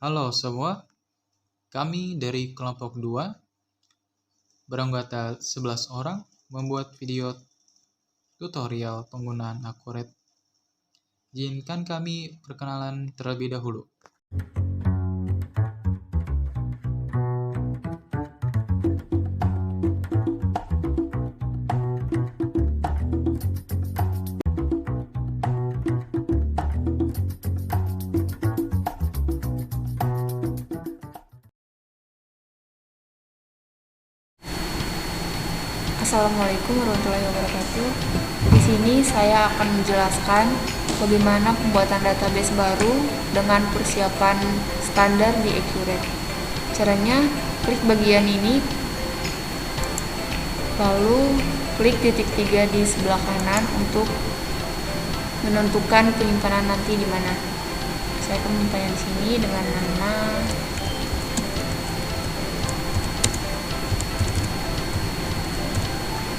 Halo semua, kami dari kelompok 2 beranggota 11 orang membuat video tutorial penggunaan Acrobat. Izinkan kami perkenalan terlebih dahulu. Assalamualaikum warahmatullahi wabarakatuh. Di sini saya akan menjelaskan bagaimana pembuatan database baru dengan persiapan standar di Acrobat. Caranya, klik bagian ini, lalu klik titik 3 di sebelah kanan untuk menentukan penyimpanan nanti di mana. Saya akan menyimpannya di sini dengan nama.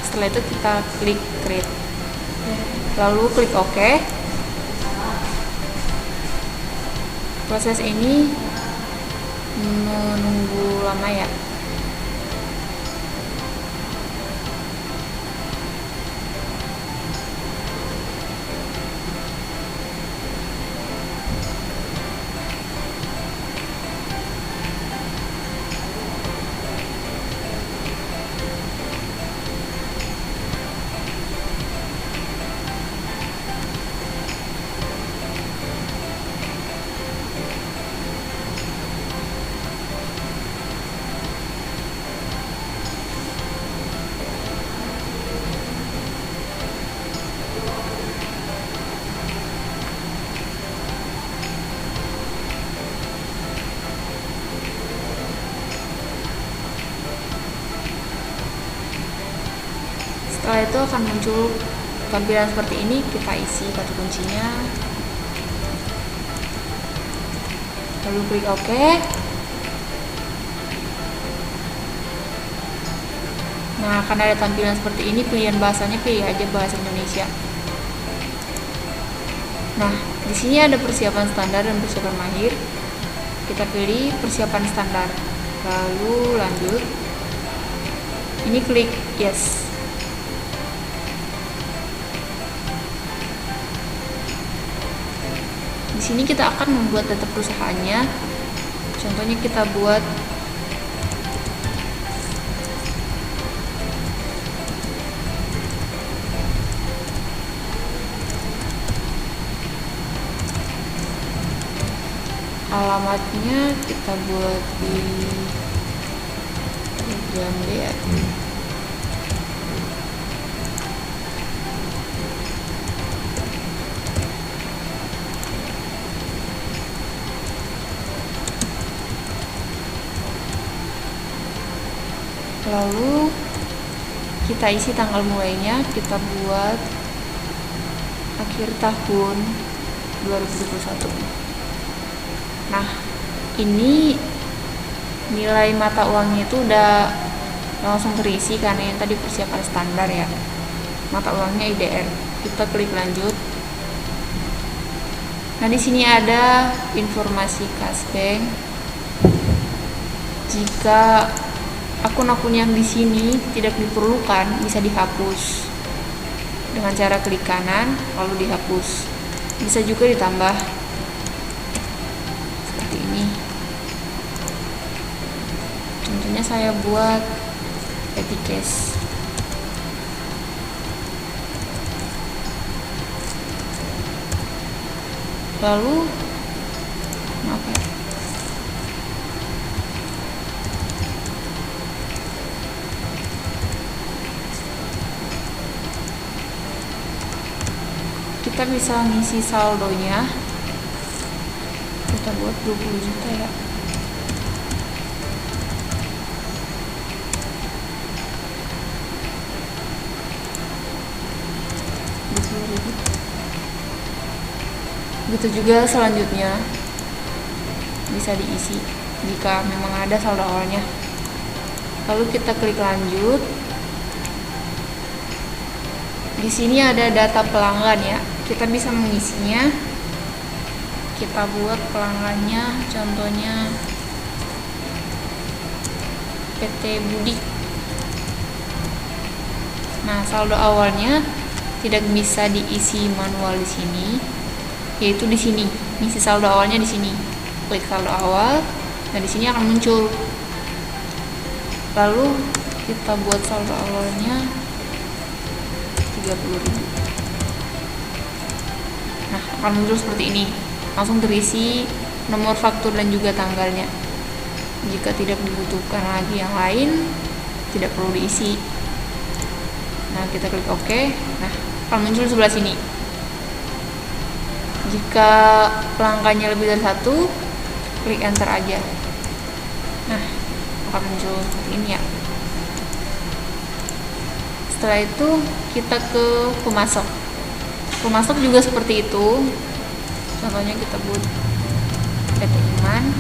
Setelah itu kita klik create, lalu klik OK. Proses ini menunggu lama ya. Setelah itu akan muncul tampilan seperti ini. Kita isi kata kuncinya, lalu klik OK. Nah, akan ada tampilan seperti ini. Pilihan bahasanya pilih aja bahasa Indonesia. Nah, di sini ada persiapan standar dan persiapan mahir. Kita pilih persiapan standar, lalu lanjut. Ini klik yes. Di sini kita akan membuat data perusahaannya. Contohnya kita buat alamatnya, kita buat di Jambi ya. Lalu kita isi tanggal mulainya, kita buat akhir tahun 2021. Nah, ini nilai mata uangnya itu udah langsung terisi karena yang tadi persiapan standar ya. Mata uangnya IDR. Kita klik lanjut. Nah, di sini ada informasi kas bank. Jika akun-akun yang di sini tidak diperlukan, bisa dihapus dengan cara klik kanan lalu dihapus. Bisa juga ditambah seperti ini. Contohnya saya buat Epicase. Lalu maaf ya, kita bisa ngisi saldonya. Kita buat 20 juta ya. Begitu juga selanjutnya. bisa diisi jika memang ada saldo awalnya. Lalu kita klik lanjut. Di sini ada data pelanggan ya, kita bisa mengisinya. Kita buat pelanggannya, contohnya PT Budi. Nah, saldo awalnya tidak bisa diisi manual di sini, yaitu di sini. Isi saldo awalnya di sini. Klik saldo awal, nah di sini akan muncul. Lalu kita buat saldo awalnya 30.000. Nah, akan muncul seperti ini. Langsung terisi nomor faktur dan juga tanggalnya. Jika tidak dibutuhkan lagi yang lain, tidak perlu diisi. Nah, kita klik OK. Nah, akan muncul sebelah sini. Jika pelanggannya lebih dari 1, klik enter aja. Nah, akan muncul seperti ini ya. Setelah itu kita ke pemasok. Pemasok juga seperti itu. Contohnya kita buat PT Iman.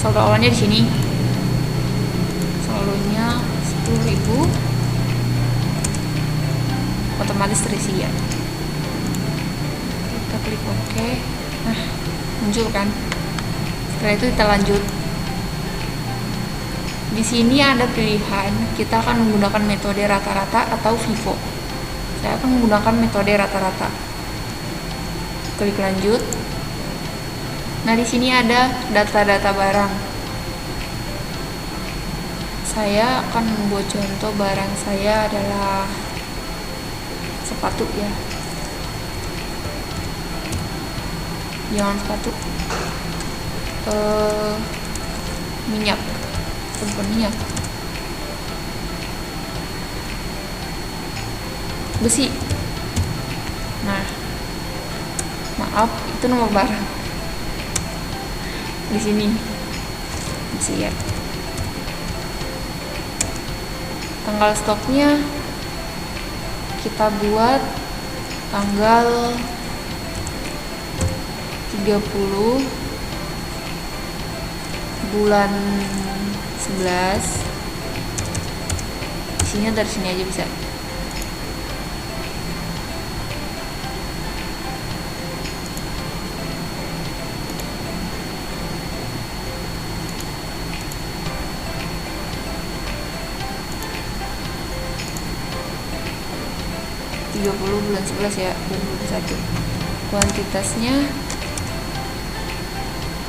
Saldo awalnya di sini. Saldonya 10.000. Otomatis terisi ya. Kita klik OK. Nah, muncul kan. Setelah itu kita lanjut. Di sini ada pilihan, kita akan menggunakan metode rata-rata atau FIFO. Saya akan menggunakan metode rata-rata. Klik lanjut. Nah, di sini ada data-data barang. Saya akan membuat contoh barang saya adalah sepatu ya. Jangan sepatu. Minyak. Bukan minyak. Besi. Nah, maaf, itu nomor barang. Di sini. Besi ya. Tanggal stoknya kita buat tanggal 30 bulan 11. Isinya dari sini aja bisa. Bulan 11 ya, 2021.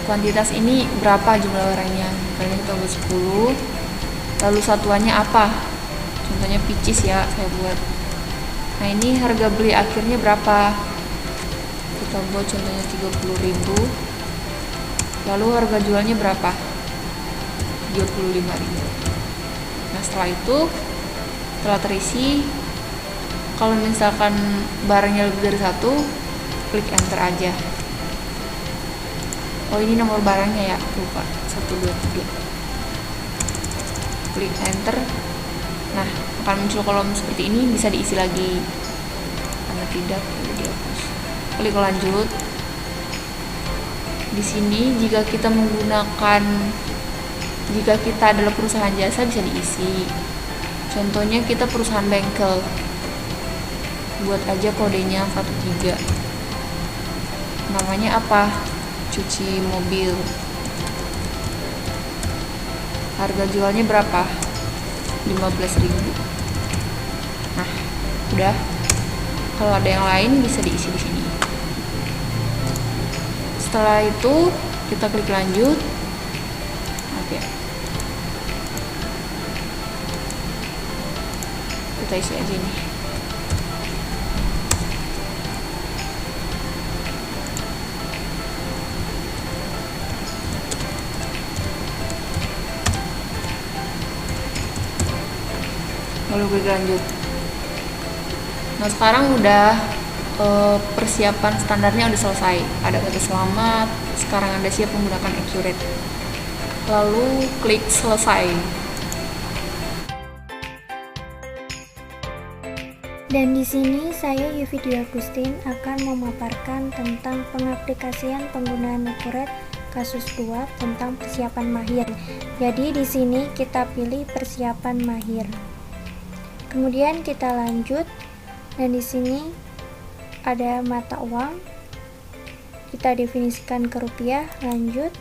Kuantitas ini berapa jumlah barangnya? Misalnya kita buat 10. Lalu satuannya apa? Contohnya picis ya, saya buat. Nah, ini harga beli akhirnya berapa? Kita buat contohnya 30.000. Lalu harga jualnya berapa? 35.000. Nah, setelah itu, setelah terisi, kalau misalkan barangnya lebih dari 1, klik enter aja. Oh, ini nomor barangnya ya, lupa, 123. Klik enter. Nah, akan muncul kolom seperti ini, bisa diisi lagi. Karena tidak, dihapus. Klik lanjut. Di sini jika kita adalah perusahaan jasa bisa diisi. Contohnya kita perusahaan bengkel. Buat aja kodenya 13. Namanya apa? Cuci mobil. Harga jualnya berapa? 15.000. Nah, udah. Kalau ada yang lain bisa diisi di sini. Setelah itu kita klik lanjut. Oke. Kita isi aja ini. Lalu klik lanjut. Nah, sekarang udah persiapan standarnya udah selesai. Ada kata selamat, sekarang Anda siap menggunakan Accurate. Lalu klik selesai. Dan di sini saya Yufi Dwi Agustin akan memaparkan tentang pengaplikasian penggunaan Accurate kasus 2 tentang persiapan mahir. Jadi di sini kita pilih persiapan mahir. Kemudian kita lanjut, dan di sini ada mata uang. Kita definisikan ke rupiah. Lanjut,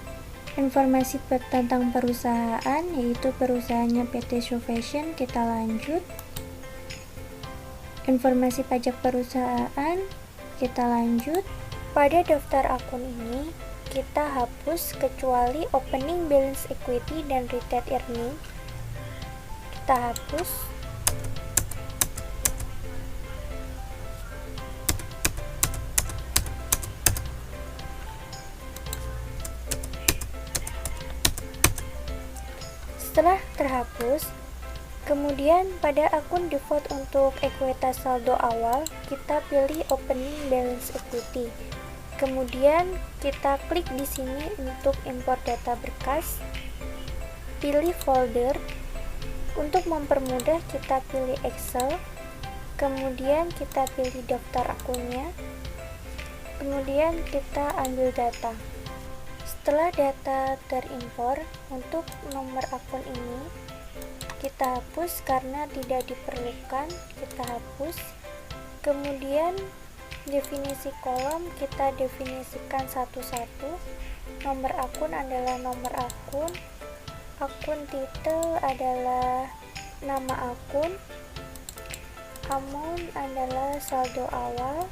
informasi tentang perusahaan, yaitu perusahaannya PT Show Fashion. Kita lanjut. Informasi pajak perusahaan, kita lanjut. Pada daftar akun ini kita hapus kecuali opening balance equity dan retained earning. Kita hapus. Setelah terhapus, kemudian pada akun default untuk ekuitas saldo awal, kita pilih opening balance equity. Kemudian kita klik di sini untuk import data berkas. Pilih folder. Untuk mempermudah kita pilih Excel. Kemudian kita pilih daftar akunnya. Kemudian kita ambil data. Setelah data terimpor, untuk nomor akun ini kita hapus karena tidak diperlukan. Kita hapus. Kemudian definisi kolom kita definisikan satu-satu. Nomor akun adalah nomor akun. Akun titel adalah nama akun. Amount adalah saldo awal.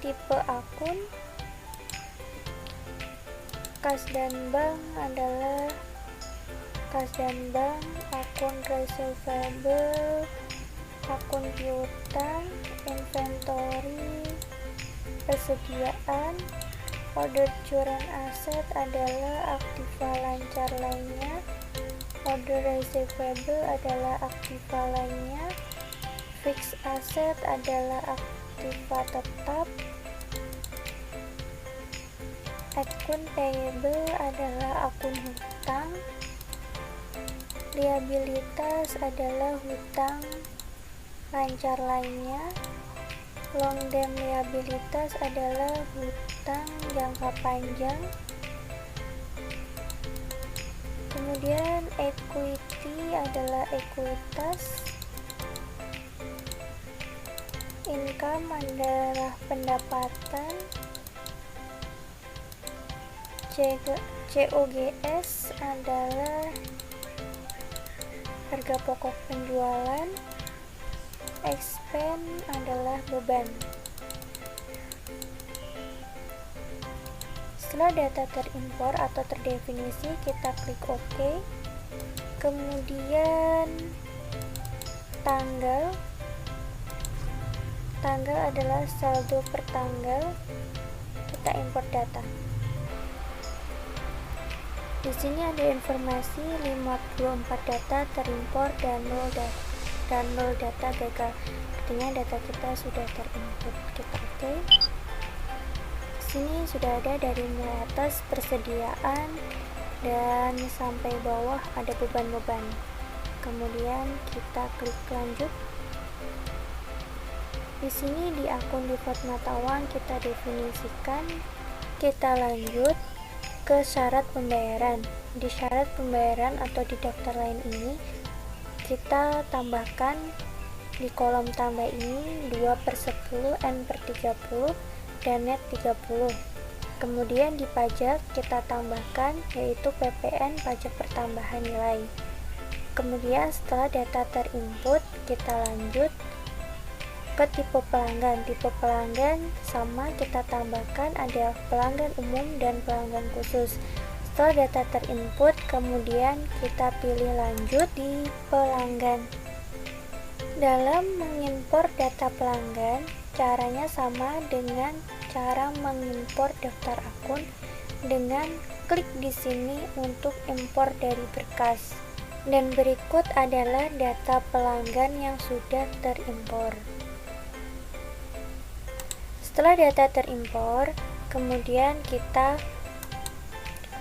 Tipe akun. Kas dan bank adalah kas dan bank. Akun receivable, akun piutang, inventory, persediaan. Order current aset adalah aktiva lancar lainnya. Order receivable adalah aktiva lainnya. Fixed asset adalah aktiva tetap. Akun payable adalah akun hutang. Liabilitas adalah hutang lancar lainnya. Long term liabilitas adalah hutang jangka panjang. Kemudian equity adalah ekuitas. Income adalah pendapatan. COGS adalah harga pokok penjualan. Expense adalah beban. Setelah data terimpor atau terdefinisi, kita klik OK. Kemudian tanggal adalah saldo per tanggal. Kita import data. Di sini ada informasi 54 data terimpor dan 0 data gagal. Artinya data kita sudah terinput. Kita oke. Di sini sudah ada dari mulai atas persediaan dan sampai bawah ada beban-beban. Kemudian kita klik lanjut. Di sini di akun default mata uang kita definisikan. Kita lanjut ke syarat pembayaran. Di syarat pembayaran atau di daftar lain ini kita tambahkan di kolom tambah ini 2/10, N/30 dan net 30. Kemudian di pajak kita tambahkan yaitu PPN, pajak pertambahan nilai. Kemudian setelah data terinput kita lanjut ke tipe pelanggan. Tipe pelanggan sama, kita tambahkan ada pelanggan umum dan pelanggan khusus. Setelah data terinput, kemudian kita pilih lanjut di pelanggan. Dalam mengimpor data pelanggan, caranya sama dengan cara mengimpor daftar akun dengan klik di sini untuk impor dari berkas. Dan berikut adalah data pelanggan yang sudah terimpor. Setelah data terimpor, kemudian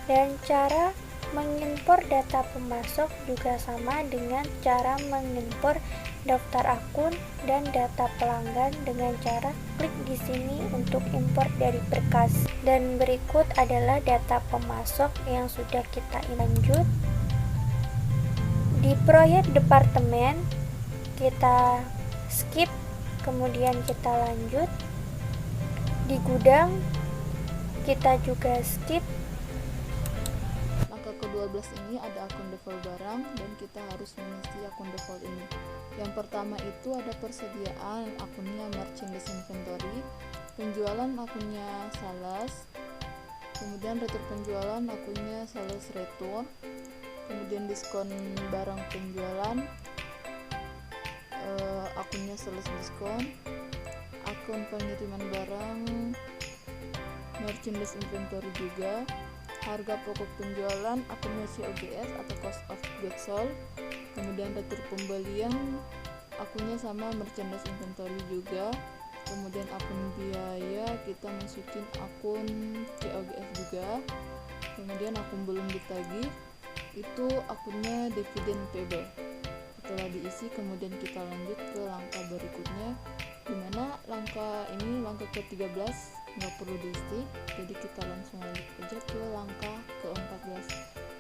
dan cara mengimpor data pemasok juga sama dengan cara mengimpor daftar akun dan data pelanggan dengan cara klik di sini untuk impor dari berkas. Dan berikut adalah data pemasok yang sudah kita lanjut. Di proyek departemen kita skip, kemudian kita lanjut. Di gudang kita juga skip. Langkah ke-12 ini ada akun default barang dan kita harus mengisi akun default ini. Yang pertama itu ada persediaan, akunnya merchandise inventory, penjualan akunnya sales, kemudian retur penjualan akunnya sales return, kemudian diskon barang penjualan akunnya sales diskon, akun pengiriman barang merchandise inventory juga, harga pokok penjualan akunnya COGS atau cost of goods sold, kemudian retur pembelian akunnya sama merchandise inventory juga, kemudian akun biaya kita masukin akun COGS juga, kemudian akun belum ditagih itu akunnya dividen payable. Setelah diisi kemudian kita lanjut ke langkah berikutnya, dimana langkah ini langkah ke-13 nggak perlu diisi, jadi kita langsung lanjut aja ke langkah ke-14.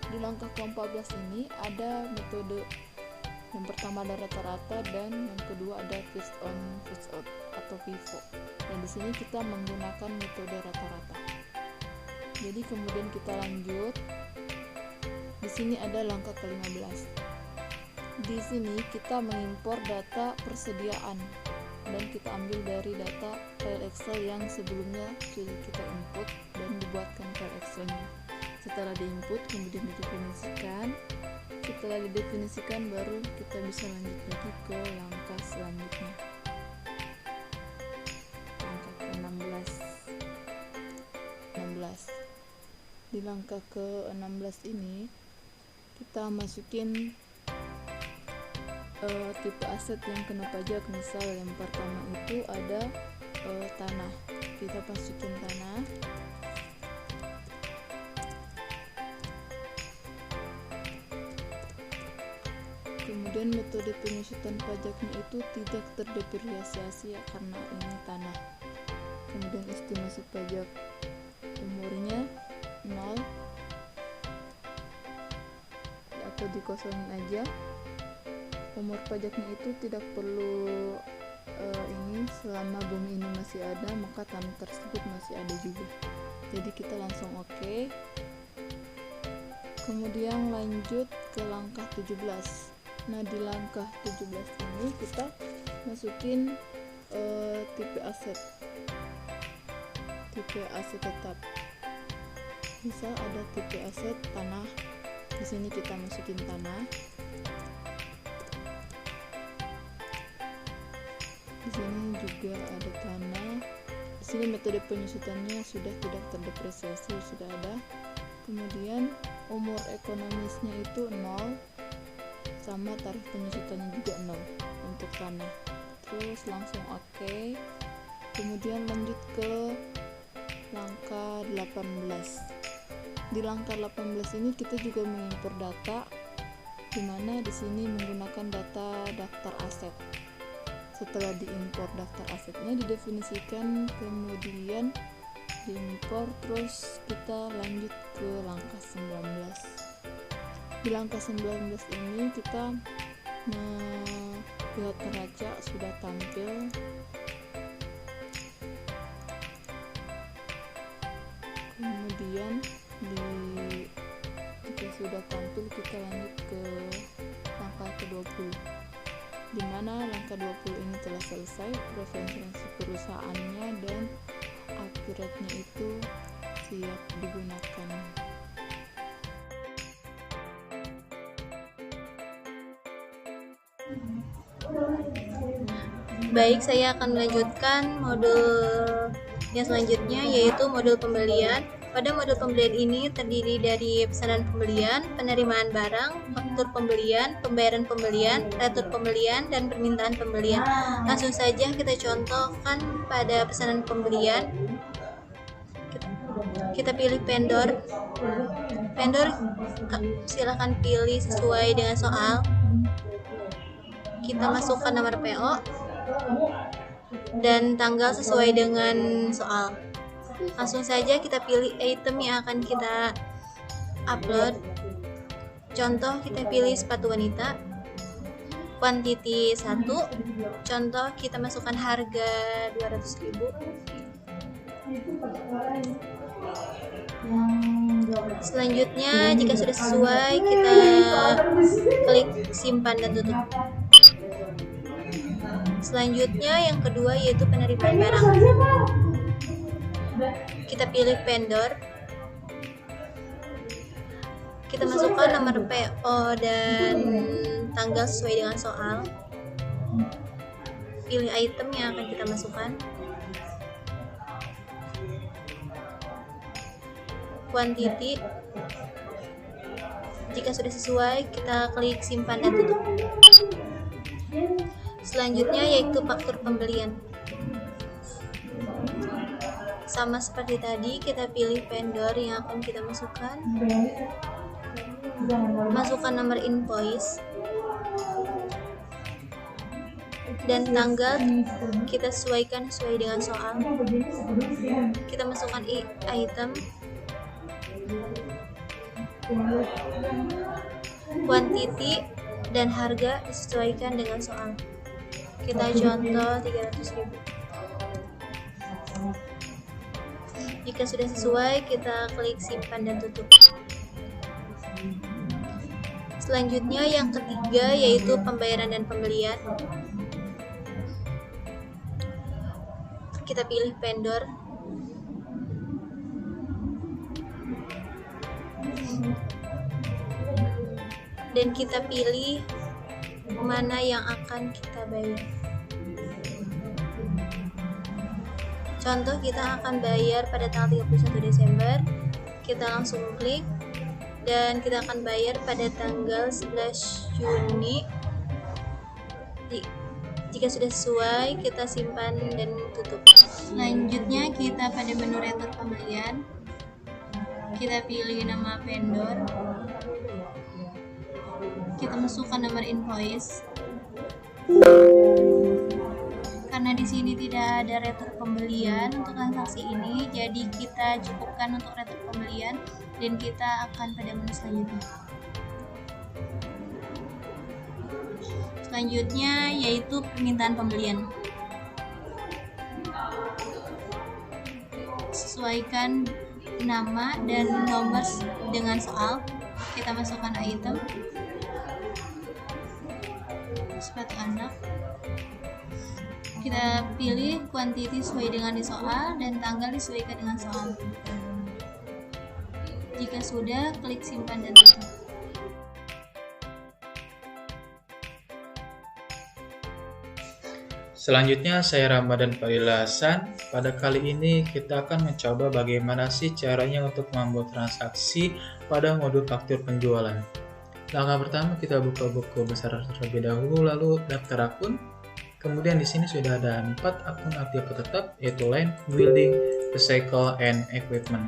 Di langkah ke-14 ini ada metode, yang pertama ada rata-rata dan yang kedua ada first on first out atau FIFO, dan di sini kita menggunakan metode rata-rata. Jadi kemudian kita lanjut, di sini ada langkah ke-15. Di sini kita mengimpor data persediaan dan kita ambil dari data file Excel yang sebelumnya sudah kita input dan dibuatkan file Excelnya. Setelah diinput kemudian didefinisikan. Setelah didefinisikan baru kita bisa lanjut lagi ke langkah selanjutnya. Langkah ke-16. Di langkah ke-16 ini kita masukin tipe aset yang kena pajak. Misal yang pertama itu ada tanah, kita masukin tanah. Kemudian metode pengusutan pajaknya itu tidak terdepresiasi karena ini tanah. Kemudian estimasi pajak umurnya 0 atau dikosongin aja. Umur pajaknya itu tidak perlu ini selama bumi ini masih ada, maka tanah tersebut masih ada juga. Jadi kita langsung oke. Kemudian lanjut ke langkah 17. Nah di langkah 17 ini kita masukin tipe aset tetap. Misal ada tipe aset tanah, di sini kita masukin tanah. Di sini juga ada tanah. Di sini metode penyusutannya sudah tidak terdepresiasi, sudah ada. Kemudian umur ekonomisnya itu 0, sama tarif penyusutannya juga 0 untuk tanah. Terus langsung oke. Kemudian lanjut ke langkah 18. Di langkah 18 ini kita juga mengimpor data, dimana di sini menggunakan data daftar aset. Setelah diimpor daftar asetnya didefinisikan, kemudian diimpor, terus kita lanjut ke langkah 19. Di langkah 19 ini kita melihat neraca sudah tampil. Kemudian jika sudah tampil kita lanjut ke langkah ke-20, di mana langkah 20 ini telah selesai referensi perusahaannya dan akuratnya itu siap digunakan. Baik, saya akan melanjutkan modul yang selanjutnya, yaitu modul pembelian. Pada modul pembelian ini terdiri dari pesanan pembelian, penerimaan barang, faktur pembelian, pembayaran pembelian, retur pembelian, dan permintaan pembelian. Langsung saja kita contohkan pada pesanan pembelian. Kita pilih vendor. Vendor silakan pilih sesuai dengan soal. Kita masukkan nomor PO dan tanggal sesuai dengan soal. Langsung saja kita pilih item yang akan kita upload. Contoh kita pilih sepatu wanita, quantity 1. Contoh kita masukkan harga 200.000. Selanjutnya jika sudah sesuai, kita klik simpan dan tutup. Selanjutnya yang kedua yaitu penerimaan barang. Kita pilih vendor. Kita masukkan nomor PO dan tanggal sesuai dengan soal. Pilih item yang akan kita masukkan. Quantity. Jika sudah sesuai, kita klik simpan dan tutup. Selanjutnya yaitu faktur pembelian. Sama seperti tadi, kita pilih vendor yang akan kita masukkan. Masukkan nomor invoice dan tanggal kita sesuaikan sesuai dengan soal. Kita masukkan item, quantity dan harga disesuaikan dengan soal. Kita contoh 300.000. Jika sudah sesuai, kita klik simpan dan tutup. Selanjutnya yang ketiga yaitu pembayaran dan pembelian. Kita pilih vendor. Dan kita pilih mana yang akan kita bayar. Contoh kita akan bayar pada tanggal 31 Desember. Kita langsung klik dan kita akan bayar pada tanggal 11 Juni. Jika sudah sesuai, kita simpan dan tutup. Selanjutnya kita pada menu retur pembelian. Kita pilih nama vendor. Kita masukkan nomor invoice. Karena di sini tidak ada retur pembelian untuk transaksi ini, jadi kita cukupkan untuk retur pembelian dan kita akan pada menu selanjutnya. Selanjutnya yaitu permintaan pembelian. Sesuaikan nama dan nomor dengan soal. Kita masukkan item, sepatu anak. Kita pilih quantity sesuai dengan di soal dan tanggal disesuaikan dengan soal. Jika sudah, klik simpan dan tutup. Selanjutnya saya Ramadan Fadila Hasan. Pada kali ini kita akan mencoba bagaimana sih caranya untuk membuat transaksi pada modul faktur penjualan. Langkah pertama kita buka buku besar terlebih dahulu, lalu daftar akun. Kemudian di sini sudah ada 4 akun aktif tetap, yaitu Line, Building, Recycle, and Equipment.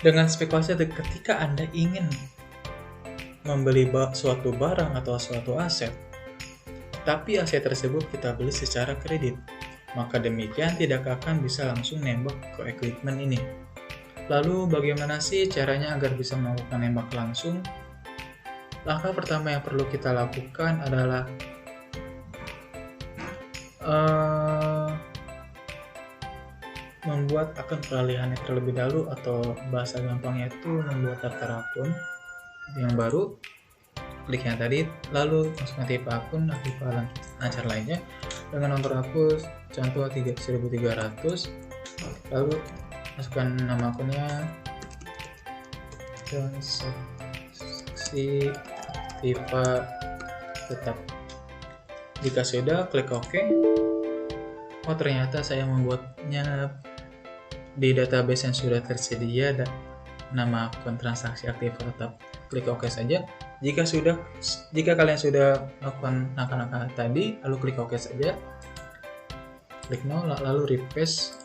Dengan spekulasi ketika Anda ingin membeli suatu barang atau suatu aset, tapi aset tersebut kita beli secara kredit, maka demikian tidak akan bisa langsung nembak ke equipment ini. Lalu bagaimana sih caranya agar bisa melakukan nembak langsung? Langkah pertama yang perlu kita lakukan adalah membuat akun peralihannya terlebih dahulu, atau bahasa gampangnya itu membuat daftar akun yang baru. Klik yang tadi, lalu masukkan tipe akun, aktifkan lancar lainnya dengan nomor akun, contoh 1300, lalu masukkan nama akunnya, transaksi tipe tetap. Jika sudah, klik OK. Oh, ternyata saya membuatnya di database yang sudah tersedia dan nama akun transaksi aktif tetap. Klik OK saja. Jika kalian sudah melakukan langkah-langkah tadi, lalu klik OK saja. Klik no, lalu refresh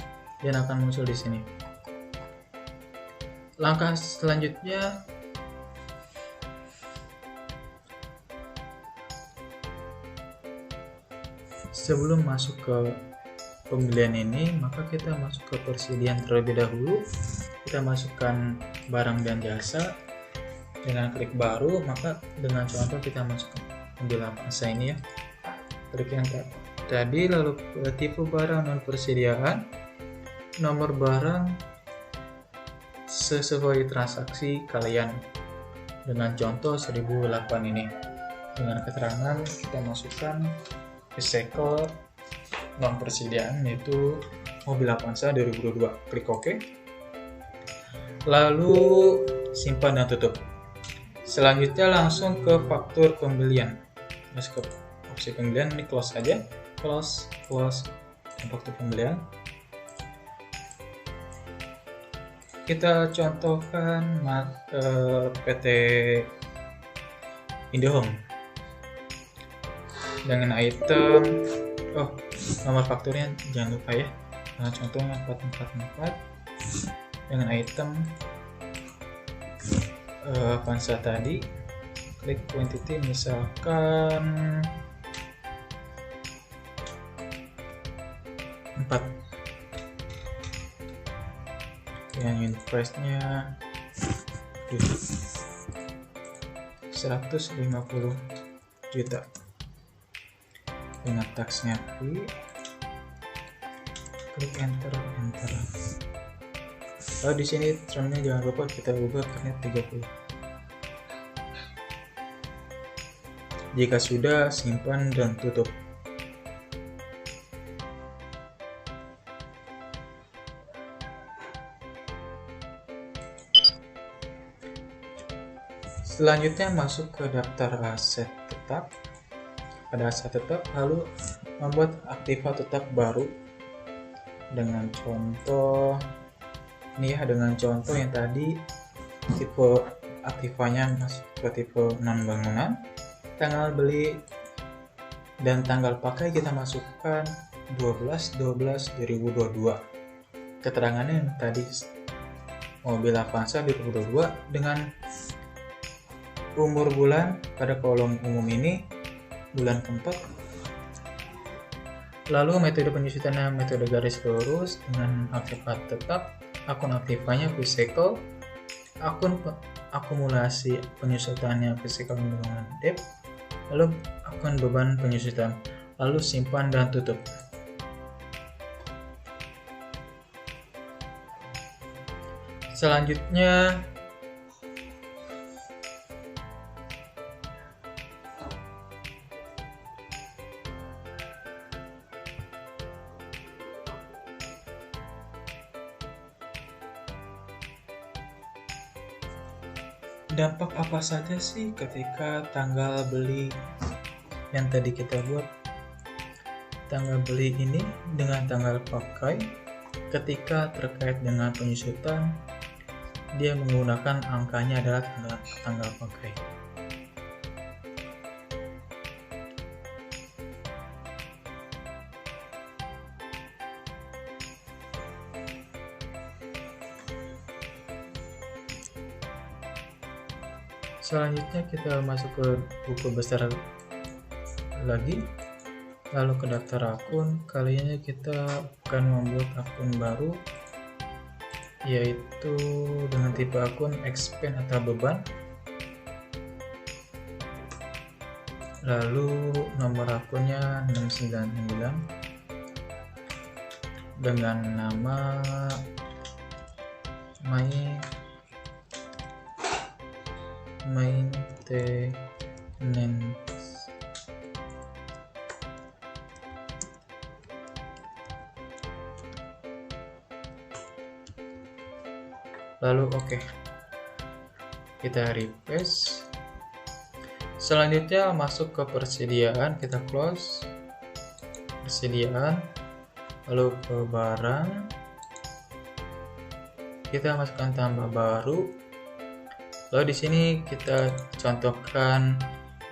dan akan muncul di sini. Langkah selanjutnya sebelum masuk ke pembelian ini, maka kita masuk ke persediaan terlebih dahulu. Kita masukkan barang dan jasa dengan klik baru, maka dengan contoh kita masukkan mobil Avanza ini ya. Klik yang tadi, lalu tipe barang non persediaan, nomor barang sesuai transaksi kalian dengan contoh 1008 ini. Dengan keterangan kita masukkan recycle non persediaan yaitu mobil Avanza 2022. Klik OK. Lalu simpan dan tutup. Selanjutnya langsung ke faktur pembelian. Masuk ke opsi pembelian, ini close saja. Close faktur pembelian. Kita contohkan PT Indohome dengan item, nomor fakturnya jangan lupa ya. Nah, contohnya 444 dengan item Avanza tadi. Klik quantity misalkan 4, dengan unit price nya 150 juta dengan taxnya free. Klik enter. Lalu di sini termnya jangan lupa kita ubah ke 30. Jika sudah, simpan dan tutup. Selanjutnya masuk ke daftar aset tetap. Pada aset tetap, lalu membuat aktiva tetap baru dengan contoh ini ya, dengan contoh yang tadi tipe aktivanya masuk ke tipe non bangunan. Tanggal beli dan tanggal pakai kita masukkan 12/12/2022. Keterangannya yang tadi mobil Avanza 2022 dengan umur bulan pada kolom umum ini bulan keempat. Lalu metode penyusutannya metode garis lurus dengan aktiva tetap, akun aktivanya recycle, akun akumulasi penyusutannya recycle dengan dep, lalu akun beban penyusutan, lalu simpan dan tutup. Selanjutnya dampak apa saja sih ketika tanggal beli yang tadi kita buat? Tanggal beli ini dengan tanggal pakai, ketika terkait dengan penyusutan, dia menggunakan angkanya adalah tanggal pakai. Selanjutnya kita masuk ke buku besar lagi, lalu ke daftar akun. Kali ini kita akan membuat akun baru, yaitu dengan tipe akun expense atau beban. Lalu nomor akunnya 699 dengan nama maintenance. Lalu oke. Kita refresh. Selanjutnya masuk ke persediaan, kita close persediaan, lalu ke barang, kita masukkan tambah baru. Lalu di sini kita contohkan,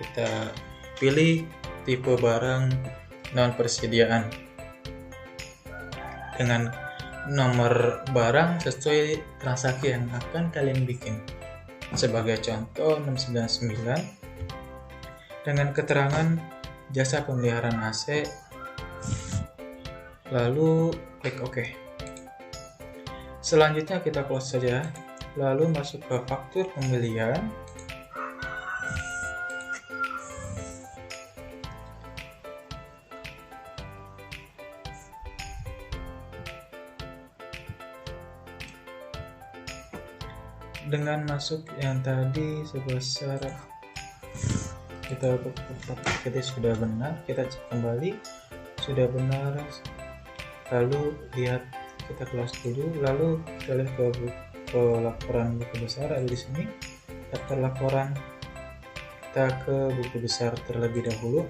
kita pilih tipe barang non persediaan dengan nomor barang sesuai transaksi yang akan kalian bikin. Sebagai contoh 699 dengan keterangan jasa pemeliharaan AC lalu klik OK. Selanjutnya kita close saja, lalu masuk ke faktur pembelian. Dengan masuk yang tadi sebesar, kita sudah benar, kita cek kembali sudah benar, lalu lihat, kita close dulu, lalu kita lihat ke laporan buku besar. Ada di sini daftar laporan, kita ke buku besar terlebih dahulu,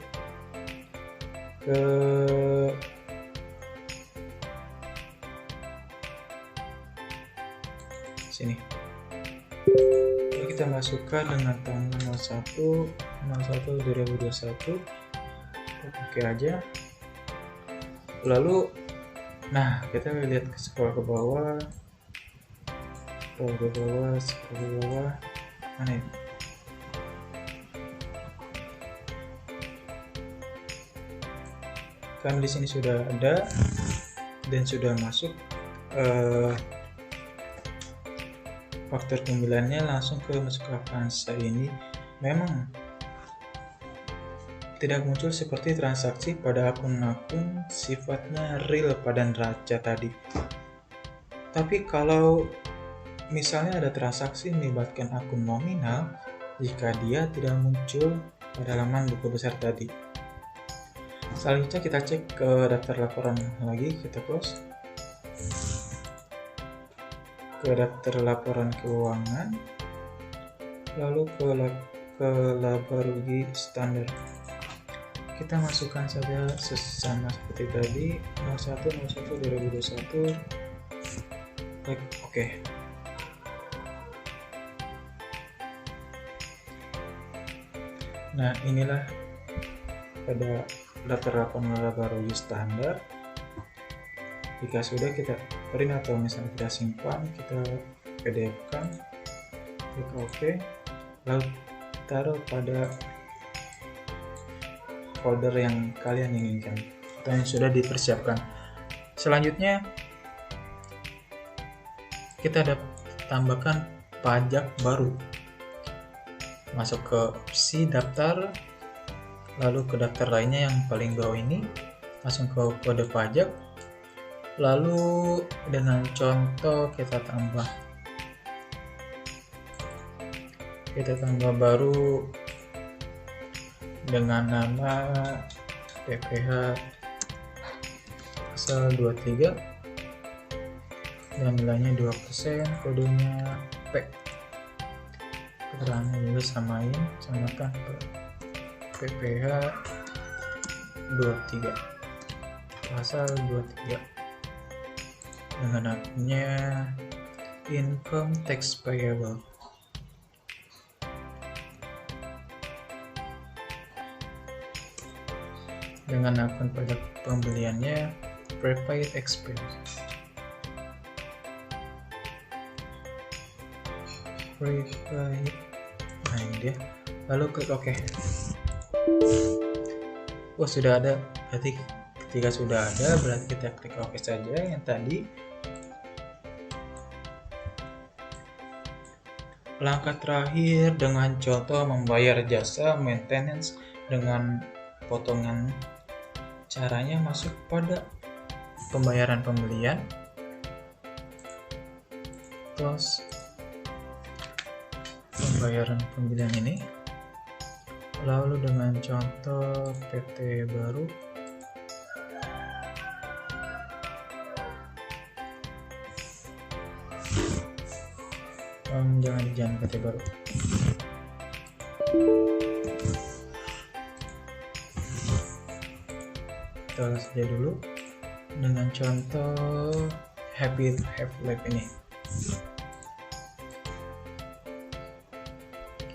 ke sini. Kita masukkan dengan tanggal 01/01/2021. Oke aja. Lalu kita lihat scroll ke bawah, mana ini? Kan di sini sudah ada dan sudah masuk faktor pembeliannya, langsung masuk ke Avanza. Ini memang tidak muncul seperti transaksi pada akun-akun sifatnya real pada neraca tadi. Tapi kalau misalnya ada transaksi melibatkan akun nominal, jika dia tidak muncul pada halaman buku besar tadi. Selanjutnya kita cek ke daftar laporan lagi, kita close. Ke daftar laporan keuangan, lalu ke laba rugi standar. Kita masukkan saja sama seperti tadi, 01/01/2021. Klik OK. Nah, inilah pada daftar laporan laba rugi standar. Jika sudah, kita print atau misalnya kita simpan, kita PDF-kan, klik OK, lalu taruh pada folder yang kalian inginkan atau yang sudah dipersiapkan. Selanjutnya kita tambahkan pajak baru. Masuk ke opsi daftar, lalu ke daftar lainnya yang paling bawah ini, langsung ke kode pajak. Lalu dengan contoh kita tambah baru dengan nama PPH pasal 23 dan nilainya 2%, kodenya P. Keterangannya juga samakan PPH 23 pasal 23 dengan akunnya income tax payable. Dengan akun pajak pembeliannya prepaid expense. Prepaid. Nah, ini dia. Lalu klik OK. Sudah ada. Berarti ketika sudah ada, berarti kita klik OK saja yang tadi. Langkah terakhir dengan contoh membayar jasa maintenance dengan potongan. Caranya masuk pada pembayaran pembelian, terus pembayaran pembelian ini, lalu dengan contoh PT baru, jangan PT baru. Kita saja dulu dengan contoh Happy Have Life ini.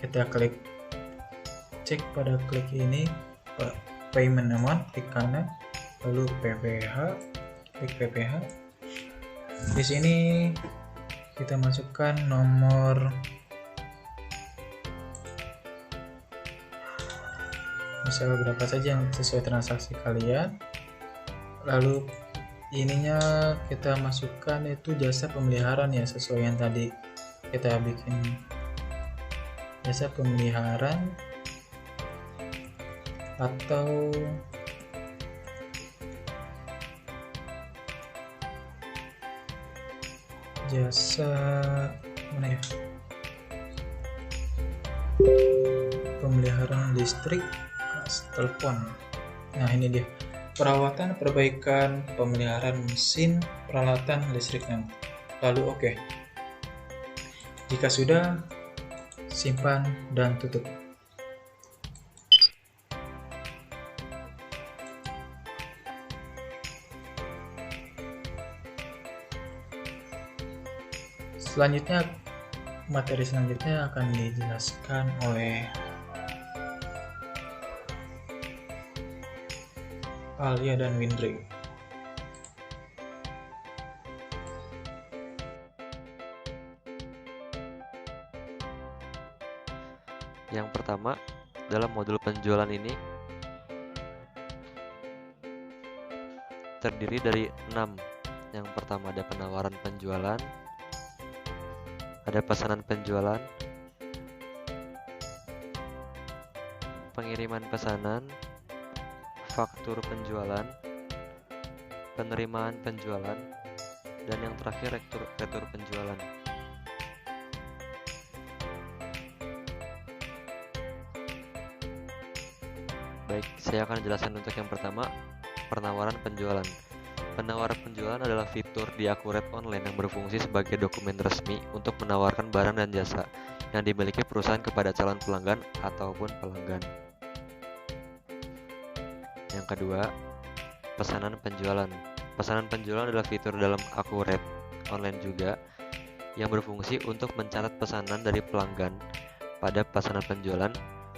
Kita klik, cek pada klik ini payment amount, klik kanan, lalu PPH, klik PPH. Di sini kita masukkan nomor misalnya berapa saja yang sesuai transaksi kalian, lalu ininya kita masukkan itu jasa pemeliharaan ya, sesuai yang tadi kita bikin, jasa pemeliharaan atau jasa mana ya, pemeliharaan listrik telepon. Nah ini dia, perawatan, perbaikan, pemeliharaan mesin, peralatan listrik. Lalu oke. Jika sudah, simpan dan tutup. Selanjutnya, materi selanjutnya akan dijelaskan oleh Alia dan Windri. Yang pertama, dalam modul penjualan ini terdiri dari 6. Yang pertama ada penawaran penjualan, ada pesanan penjualan, pengiriman pesanan, faktur penjualan, penerimaan penjualan, dan yang terakhir retur penjualan. Baik, saya akan jelaskan untuk yang pertama, penawaran penjualan. Penawaran penjualan adalah fitur di Accurate Online yang berfungsi sebagai dokumen resmi untuk menawarkan barang dan jasa yang dimiliki perusahaan kepada calon pelanggan ataupun pelanggan. Yang kedua, pesanan penjualan. Pesanan penjualan adalah fitur dalam Accurate Online juga yang berfungsi untuk mencatat pesanan dari pelanggan. Pada pesanan penjualan,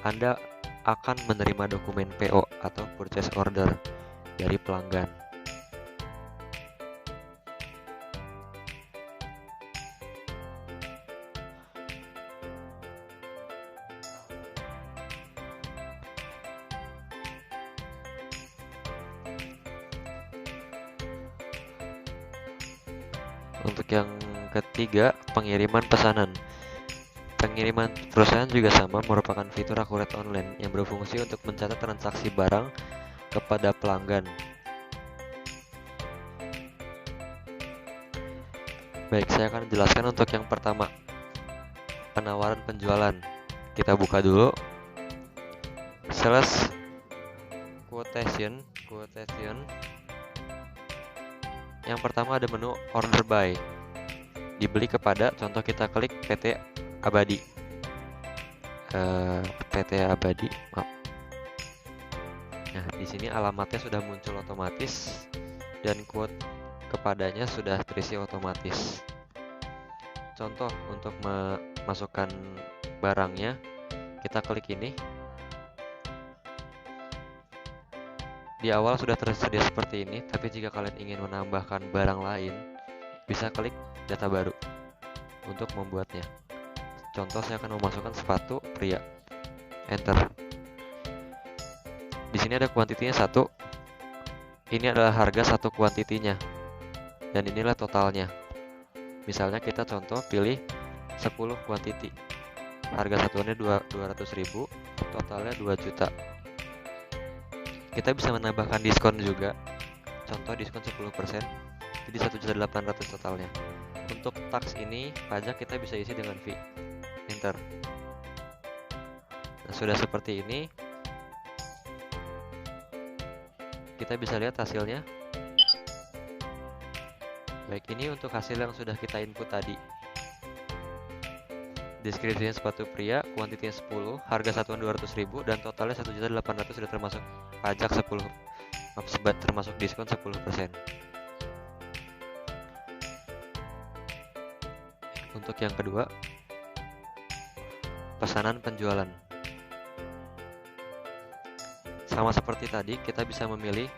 Anda akan menerima dokumen PO atau Purchase Order dari pelanggan. Untuk yang ketiga, pengiriman pesanan. Pengiriman perusahaan juga sama, merupakan fitur Accurate Online yang berfungsi untuk mencatat transaksi barang kepada pelanggan. Baik, saya akan jelaskan untuk yang pertama, penawaran penjualan. Kita buka dulu sales quotation. Yang pertama ada menu order by, dibeli kepada, contoh kita klik PT Abadi. Maaf. Nah, di sini alamatnya sudah muncul otomatis dan quote kepadanya sudah terisi otomatis. Contoh untuk memasukkan barangnya, kita klik ini. Di awal sudah tersedia seperti ini, tapi jika kalian ingin menambahkan barang lain, bisa klik data baru untuk membuatnya. Contoh, saya akan memasukkan sepatu pria. Enter. Di sini ada kuantitinya 1. Ini adalah harga satu kuantitinya. Dan inilah totalnya. Misalnya kita contoh pilih 10 kuantiti. Harga satuannya 200.000, totalnya 2 juta. Kita bisa menambahkan diskon juga. Contoh diskon 10%, jadi 1.800.000 totalnya. Untuk tax ini, pajak kita bisa isi dengan fee. Enter. Nah, sudah seperti ini. Kita bisa lihat hasilnya. Baik, ini untuk hasil yang sudah kita input tadi. Deskripsinya sepatu pria, kuantitinya 10, harga satuan 200.000 dan totalnya 1.800.000 sudah termasuk pajak 10, termasuk diskon 10%. Untuk yang kedua, pesanan penjualan. Sama seperti tadi, kita bisa memilih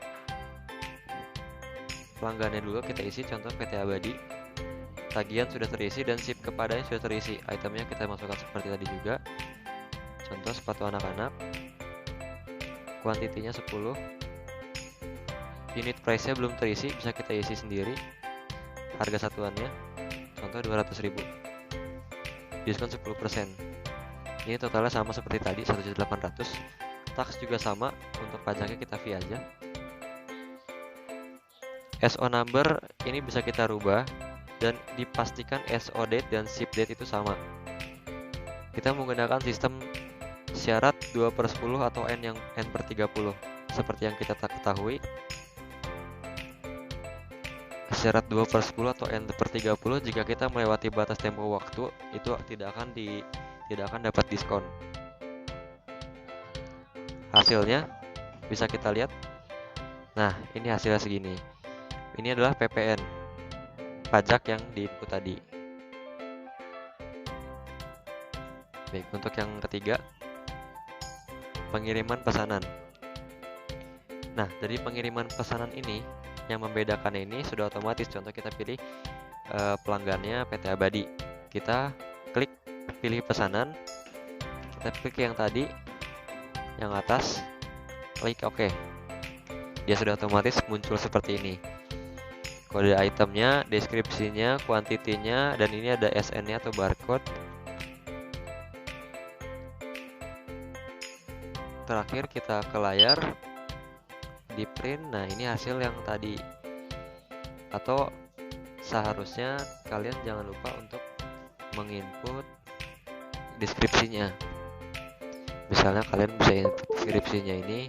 pelanggannya dulu, kita isi contoh PT Abadi. Tagihan sudah terisi dan SIP kepadanya sudah terisi. Itemnya kita masukkan seperti tadi juga. Contoh sepatu anak-anak, kuantitinya 10, unit price-nya belum terisi, bisa kita isi sendiri. Harga satuannya contoh 200.000, diskon 10%. Ini totalnya sama seperti tadi, 1.800.000. Tax juga sama, untuk pajaknya kita fee aja. SO number ini bisa kita rubah dan dipastikan SO date dan ship date itu sama. Kita menggunakan sistem syarat 2/10 atau N/30 seperti yang kita ketahui. Syarat 2/10 atau N/30, jika kita melewati batas tempo waktu itu tidak akan dapat diskon. Hasilnya bisa kita lihat. Nah, ini hasilnya segini. Ini adalah PPN, pajak yang di-input tadi. Baik, untuk yang ketiga, pengiriman pesanan. Nah, dari pengiriman pesanan ini, yang membedakan ini sudah otomatis. Contoh kita pilih pelanggannya PT Abadi. Kita klik pilih pesanan. Kita klik yang tadi, yang atas, klik OK. Dia sudah otomatis muncul seperti ini. Kode itemnya, deskripsinya, kuantitinya, dan ini ada SN-nya atau barcode. Terakhir kita ke layar, di print. Nah, ini hasil yang tadi. Atau seharusnya kalian jangan lupa untuk menginput deskripsinya. Misalnya kalian bisa input deskripsinya ini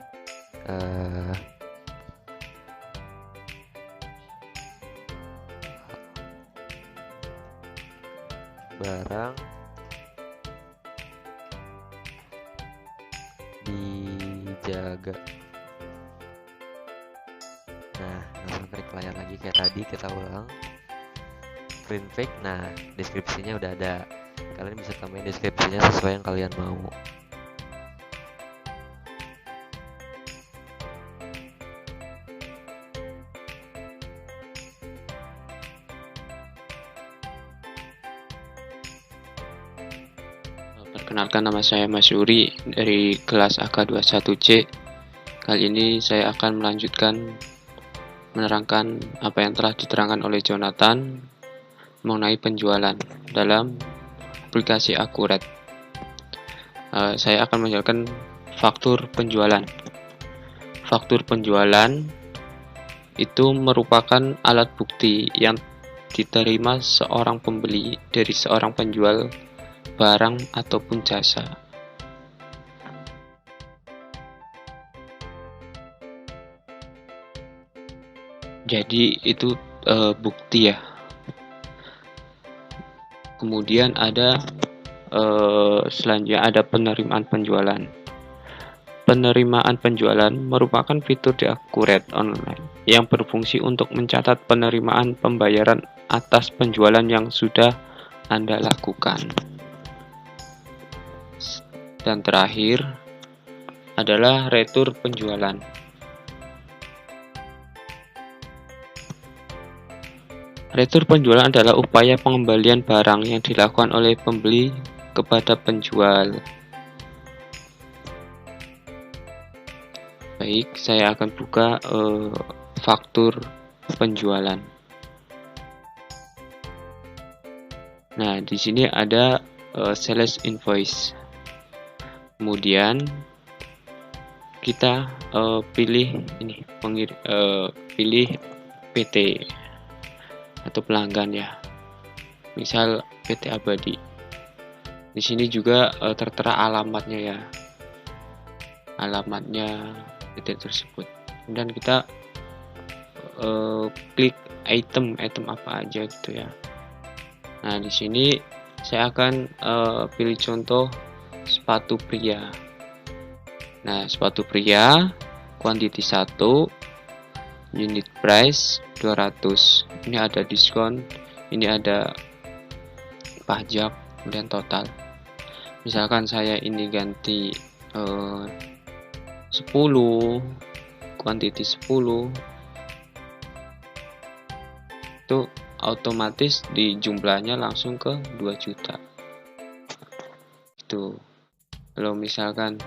barang dijaga. Nah, langsung klik layar lagi kayak tadi, kita ulang. Print fake. Nah, deskripsinya udah ada. Kalian bisa tambahin deskripsinya sesuai yang kalian mau. Perkenalkan, nama saya Mas Yuri dari kelas AK21C. Kali ini saya akan melanjutkan menerangkan apa yang telah diterangkan oleh Jonathan mengenai penjualan dalam aplikasi Akurat. Saya akan menjelaskan faktur penjualan. Faktur penjualan itu merupakan alat bukti yang diterima seorang pembeli dari seorang penjual barang ataupun jasa. Jadi itu bukti ya. Kemudian ada selanjutnya ada penerimaan penjualan. Penerimaan penjualan merupakan fitur di Akurat online yang berfungsi untuk mencatat penerimaan pembayaran atas penjualan yang sudah Anda lakukan. Dan terakhir adalah retur penjualan. Retur penjualan adalah upaya pengembalian barang yang dilakukan oleh pembeli kepada penjual. Baik, saya akan buka faktur penjualan. Nah, di sini ada sales invoice. Kemudian kita pilih ini, pilih PT atau pelanggan ya. Misal PT Abadi. Di sini juga tertera alamatnya ya. Alamatnya PT tersebut. Kemudian kita klik item apa aja gitu ya. Nah, di sini saya akan pilih contoh sepatu pria. Nah, sepatu pria quantity 1, unit price 200. Ini ada diskon, ini ada pajak, kemudian total. Misalkan saya ini ganti 10, quantity 10, itu otomatis di jumlahnya langsung ke 2 juta. Itu kalau misalkan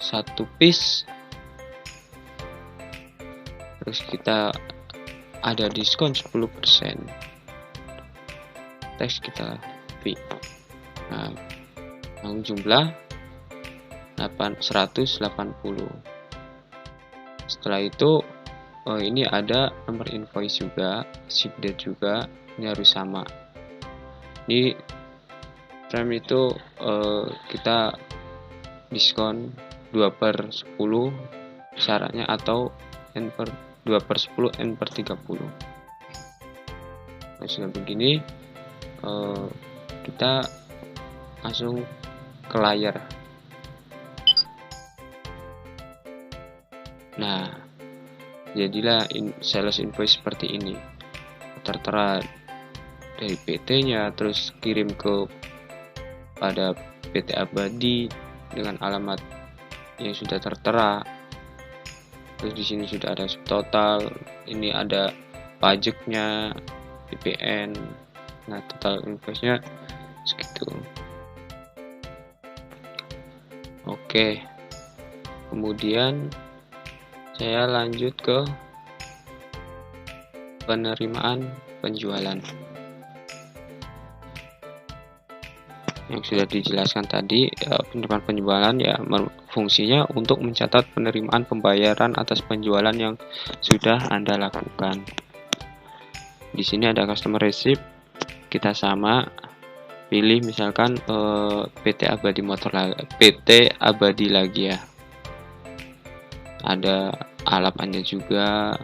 1 piece terus kita ada diskon 10%, teks kita fee. Nah, jumlah 180. Setelah itu ini ada nomor invoice juga, ship date juga, ini harus sama. Di frame itu kita diskon 2/10 syaratnya, atau N/2/10 N/30. Nah, sudah begini kita langsung ke layar. Nah, jadilah sales invoice seperti ini, tertera dari PT-nya, terus kirim ke pada PT Abadi dengan alamat yang sudah tertera. Terus di sini sudah ada subtotal, ini ada pajaknya, PPN. Nah, total invoice-nya segitu. Oke. Kemudian saya lanjut ke penerimaan penjualan. Yang sudah dijelaskan tadi, penerimaan penjualan ya fungsinya untuk mencatat penerimaan pembayaran atas penjualan yang sudah Anda lakukan. Di sini ada customer receipt, kita sama pilih misalkan PT Abadi lagi ya. Ada alamatnya juga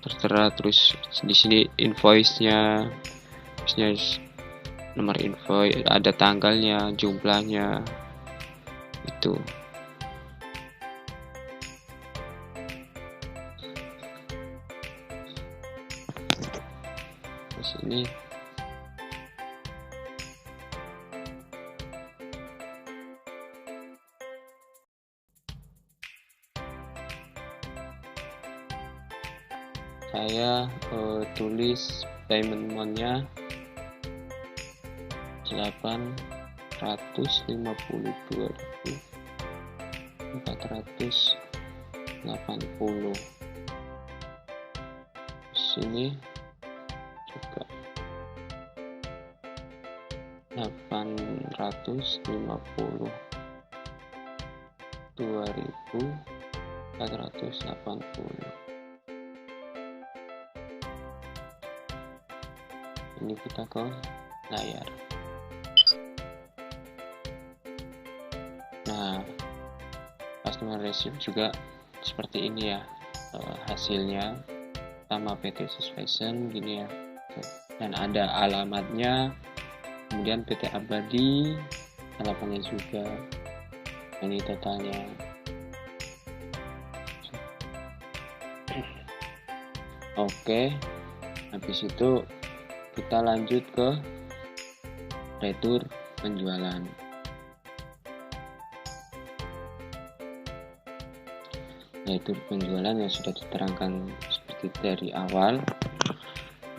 tertera, terus di sini invoice-nya, nomor invoice, ada tanggalnya, jumlahnya, itu. Di sini saya tulis payment amount-nya 852.480. Sini juga 852.480. Ini kita ke layar. Nah, customer receipt juga seperti ini ya, hasilnya sama PT Sus Fashion gini ya, dan ada alamatnya, kemudian PT Abadi alamatnya juga, ini totalnya. Oke, habis itu kita lanjut ke retur penjualan. Retur penjualan yang sudah diterangkan seperti dari awal.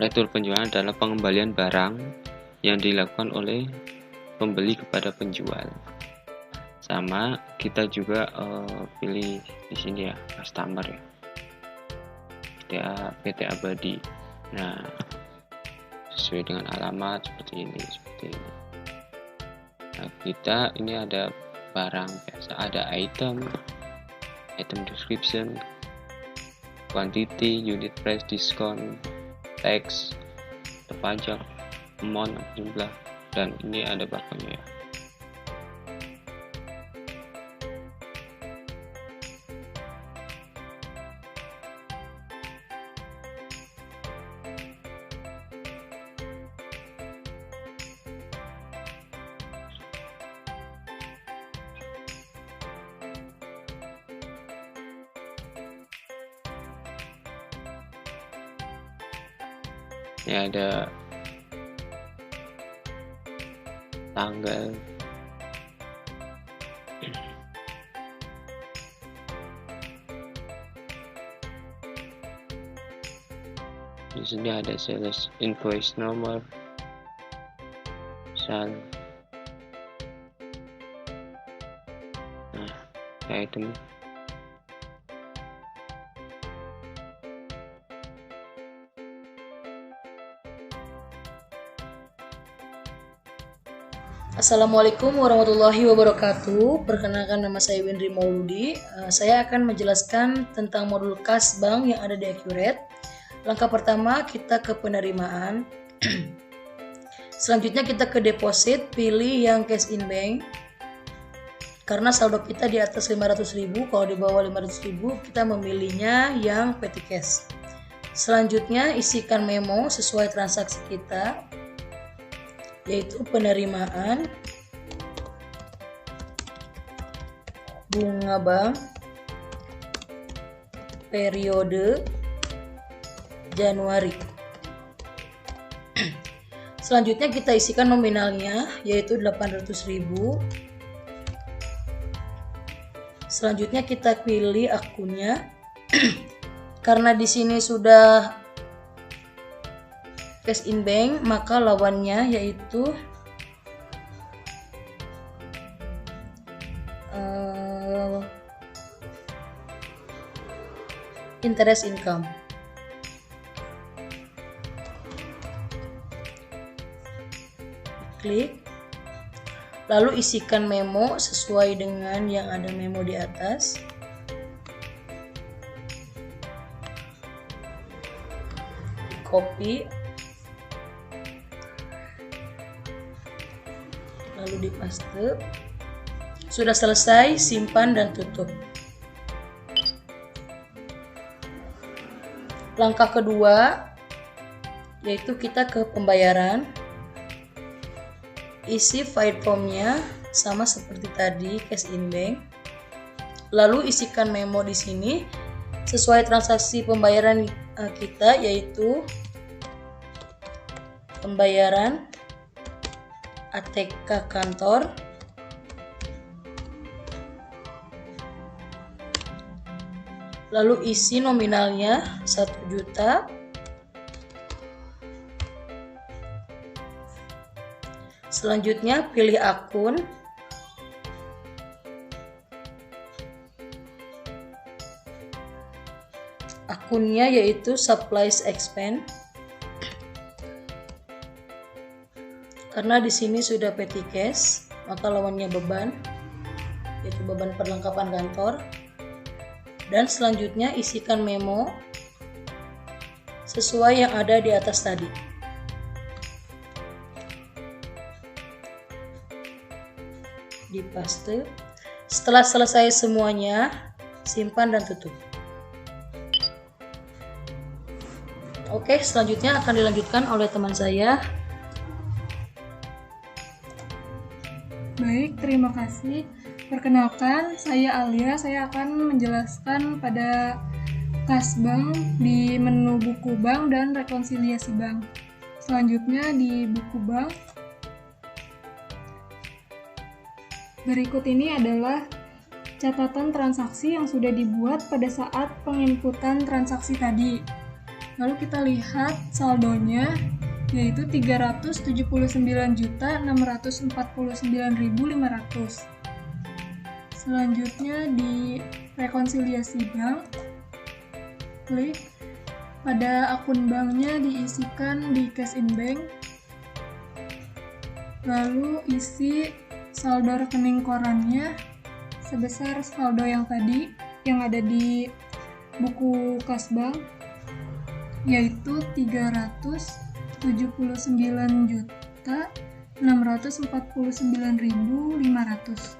Retur penjualan adalah pengembalian barang yang dilakukan oleh pembeli kepada penjual. Sama kita juga pilih di sini ya, customer ya, PT Abadi. Nah, sesuai dengan alamat seperti ini. Nah, kita ini ada barang biasa, ada item description, quantity, unit price, diskon, tax, pajak, amount, jumlah, dan ini ada barcode-nya ya. Ini ada tanggal, di sini ada sales invoice nomor, misal, nah item, Assalamualaikum warahmatullahi wabarakatuh. Perkenalkan, nama saya Windri Mauludi. Saya akan menjelaskan tentang modul kas bank yang ada di Accurate. Langkah pertama kita ke penerimaan. Selanjutnya kita ke deposit, pilih yang cash in bank. Karena saldo kita di atas 500.000, kalau di bawah 500.000 kita memilihnya yang petty cash. Selanjutnya isikan memo sesuai transaksi kita, yaitu penerimaan, bunga bank, periode Januari. Selanjutnya kita isikan nominalnya, yaitu 800.000. Selanjutnya kita pilih akunnya. Karena di sini sudah cash in bank, maka lawannya yaitu interest income. Klik, lalu isikan memo sesuai dengan yang ada memo di atas. Copy, lalu dipaste. Sudah selesai, simpan dan tutup. Langkah kedua yaitu kita ke pembayaran. Isi file formnya sama seperti tadi, cash in bank. Lalu isikan memo di sini sesuai transaksi pembayaran kita, yaitu pembayaran ATK kantor, lalu isi nominalnya 1 juta, selanjutnya pilih akun, akunnya yaitu supplies expense. Karena di sini sudah petty cash, maka lawannya beban, yaitu beban perlengkapan kantor. Dan selanjutnya isikan memo sesuai yang ada di atas tadi. Dipaste. Setelah selesai semuanya, simpan dan tutup. Oke, selanjutnya akan dilanjutkan oleh teman saya. Baik, terima kasih. Perkenalkan, saya Alia. Saya akan menjelaskan pada kas bank di menu buku bank dan rekonsiliasi bank. Selanjutnya di buku bank. Berikut ini adalah catatan transaksi yang sudah dibuat pada saat penginputan transaksi tadi. Lalu kita lihat saldonya, yaitu 379.649.500. Selanjutnya di rekonsiliasi bank, klik, pada akun banknya diisikan di cash in bank, lalu isi saldo rekening korannya sebesar saldo yang tadi yang ada di buku kas bank, yaitu 379.649.500.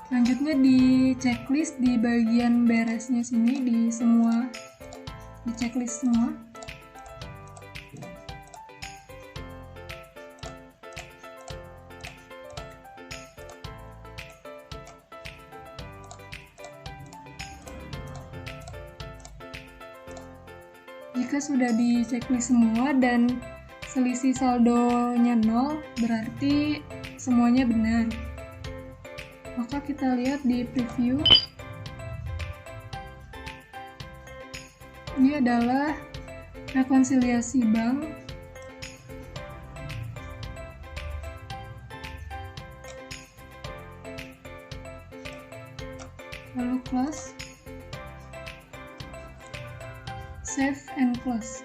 Selanjutnya di checklist di bagian beresnya sini, di checklist semua. Jika sudah di checklist semua dan selisih saldonya 0, berarti semuanya benar. Maka kita lihat di preview. Ini adalah rekonsiliasi bank. Lalu close. Save and close.